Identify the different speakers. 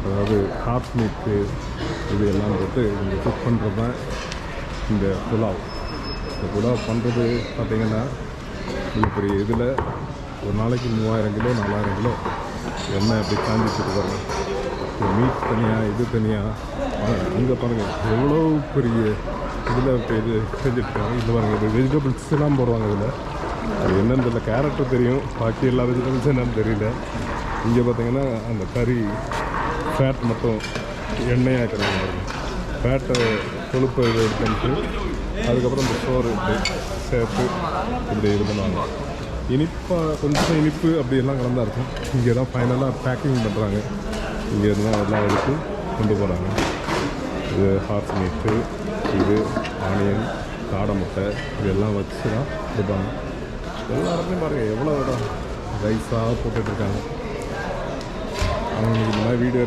Speaker 1: அதாவது ஹார்ட் மீட்டு இது எல்லாம் போட்டு இங்கே குக் பண்ணுறது தான் இந்த புலாவ். இந்த புலாவ் பண்ணுறது பார்த்திங்கன்னா இவ்வளோ பெரிய இதில் ஒரு நாளைக்கு 3000 கிலோ 4000 கிலோ எண்ணெய் அப்படி காஞ்சிட்டு பாருங்கள். இந்த மீட் தனியாக இது தனியாக அங்கே பாருங்கள் எவ்வளோ பெரிய இதில் இது செஞ்சுருக்காங்க. இது பாருங்கள் இது வெஜிடபிள்ஸ் எல்லாம் போடுவாங்க. இதில் அது என்னென்னு தெரியல, கேரட்டும் தெரியும், பாக்கி எல்லா வெஜிடபிள்ஸும் என்னன்னு தெரியல. இங்கே பார்த்திங்கன்னா அந்த கறி ஃபேட் மட்டும் எண்ணெயாக இருக்கிறாங்க. ஃபேட்டை கொழுப்பை இது எடுத்துட்டு அதுக்கப்புறம் இந்த சோறு சேர்த்து இப்படி இது பண்ணுவாங்க. இனிப்பாக கொஞ்சம் இனிப்பு அப்படியெல்லாம் கலந்தா இருக்கும். இங்கே தான் ஃபைனலாக பேக்கிங் பண்ணுறாங்க. இங்கே இருந்தால் எல்லாம் எடுத்து கொண்டு போகிறாங்க. இது ஹார்ட் மீட்டு, இது ஆனியன், காடை முட்டை இதெல்லாம் வச்சு தான் கொடுப்பாங்க. எல்லாருமே பாருங்கள் எவ்வளோ இடம் ரைஸாக போட்டுட்ருக்காங்க. அவங்களுக்கு இந்த மாதிரி வீடியோ